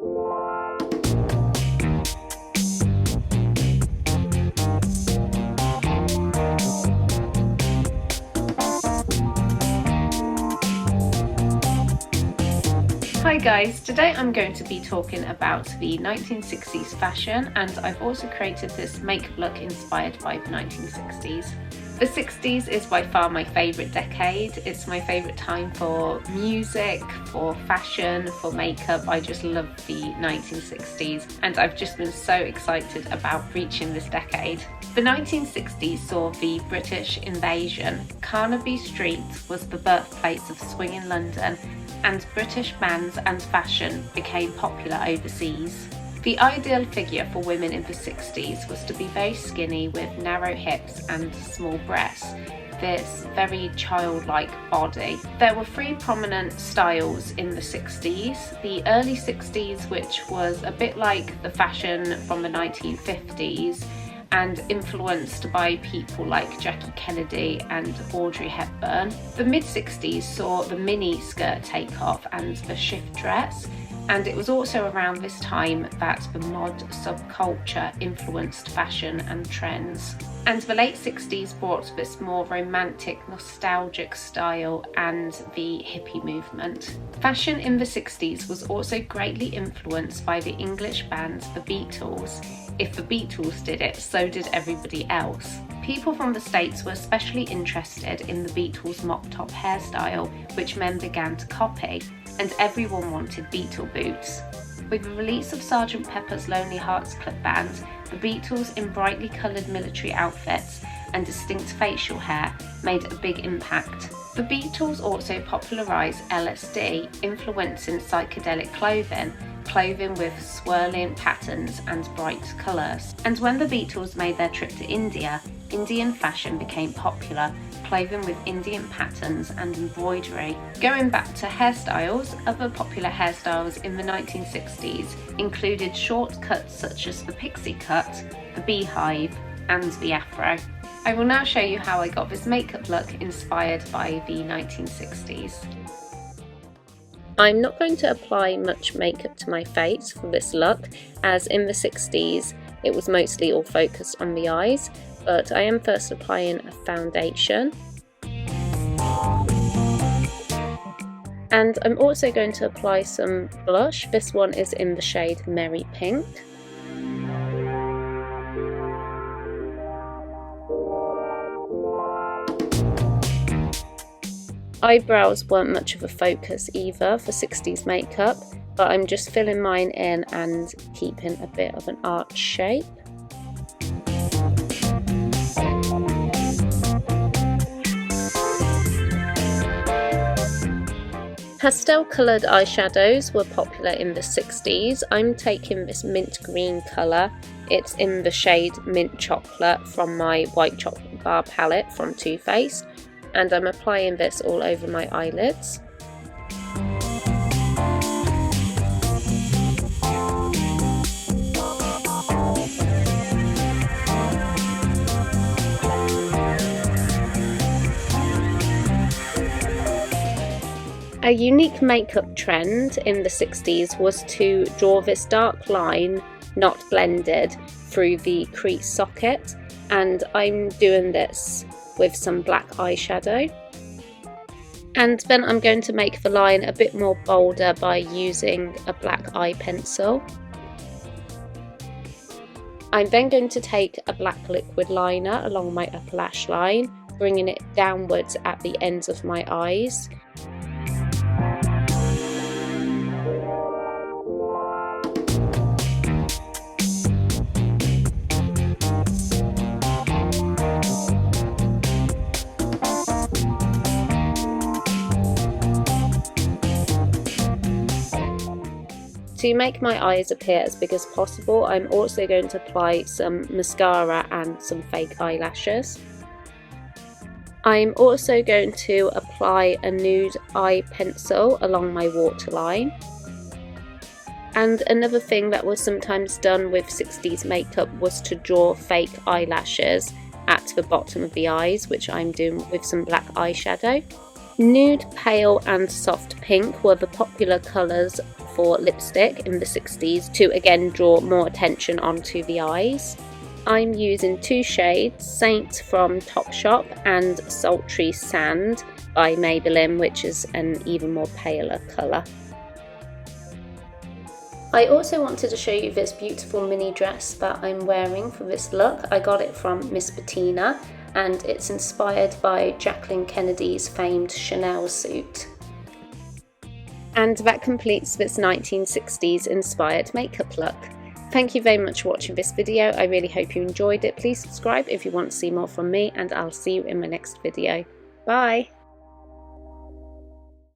Hi guys, today I'm going to be talking about the 1960s fashion, and I've also created this makeup look inspired by the 1960s. The 60s is by far my favourite decade. It's my favourite time for music, for fashion, for makeup. I just love the 1960s and I've just been so excited about reaching this decade. The 1960s saw the British invasion. Carnaby Street was the birthplace of swing in London, and British bands and fashion became popular overseas. The ideal figure for women in the 60s was to be very skinny with narrow hips and small breasts, this very childlike body. There were three prominent styles in the 60s. The early 60s, which was a bit like the fashion from the 1950s, and influenced by people like Jackie Kennedy and Audrey Hepburn. The mid-60s saw the mini skirt take off and the shift dress, and it was also around this time that the mod subculture influenced fashion and trends. And the late 60s brought this more romantic, nostalgic style and the hippie movement. Fashion in the 60s was also greatly influenced by the English band The Beatles. If the Beatles did it, so did everybody else. People from the States were especially interested in the Beatles mop-top hairstyle, which men began to copy, and everyone wanted Beatle boots. With the release of Sgt. Pepper's Lonely Hearts Club Band, the Beatles in brightly coloured military outfits and distinct facial hair made a big impact. The Beatles also popularised LSD, influencing psychedelic clothing with swirling patterns and bright colours. And when the Beatles made their trip to India, Indian fashion became popular, clothing with Indian patterns and embroidery. Going back to hairstyles, other popular hairstyles in the 1960s included short cuts such as the pixie cut, the beehive and the afro. I will now show you how I got this makeup look inspired by the 1960s. I'm not going to apply much makeup to my face for this look, as in the 60s it was mostly all focused on the eyes, but I am first applying a foundation. And I'm also going to apply some blush. This one is in the shade Merry Pink. Eyebrows weren't much of a focus either for 60s makeup, but I'm just filling mine in and keeping a bit of an arch shape. Pastel coloured eyeshadows were popular in the 60s. I'm taking this mint green colour. It's in the shade Mint Chocolate from my White Chocolate Bar palette from Too Faced, and I'm applying this all over my eyelids. A unique makeup trend in the 60s was to draw this dark line, not blended, through the crease socket, and I'm doing this with some black eyeshadow. And then I'm going to make the line a bit more bolder by using a black eye pencil. I'm then going to take a black liquid liner along my upper lash line, bringing it downwards at the ends of my eyes. To make my eyes appear as big as possible, I'm also going to apply some mascara and some fake eyelashes. I'm also going to apply a nude eye pencil along my waterline. And another thing that was sometimes done with 60s makeup was to draw fake eyelashes at the bottom of the eyes, which I'm doing with some black eyeshadow. Nude, pale and soft pink were the popular colours for lipstick in the 60s to again draw more attention onto the eyes. I'm using two shades, Saint from Topshop and Sultry Sand by Maybelline, which is an even more paler colour. I also wanted to show you this beautiful mini dress that I'm wearing for this look. I got it from Miss Bettina and it's inspired by Jacqueline Kennedy's famed Chanel suit. And that completes this 1960s inspired makeup look. Thank you very much for watching this video. I really hope you enjoyed it. Please subscribe if you want to see more from me, and I'll see you in my next video. Bye!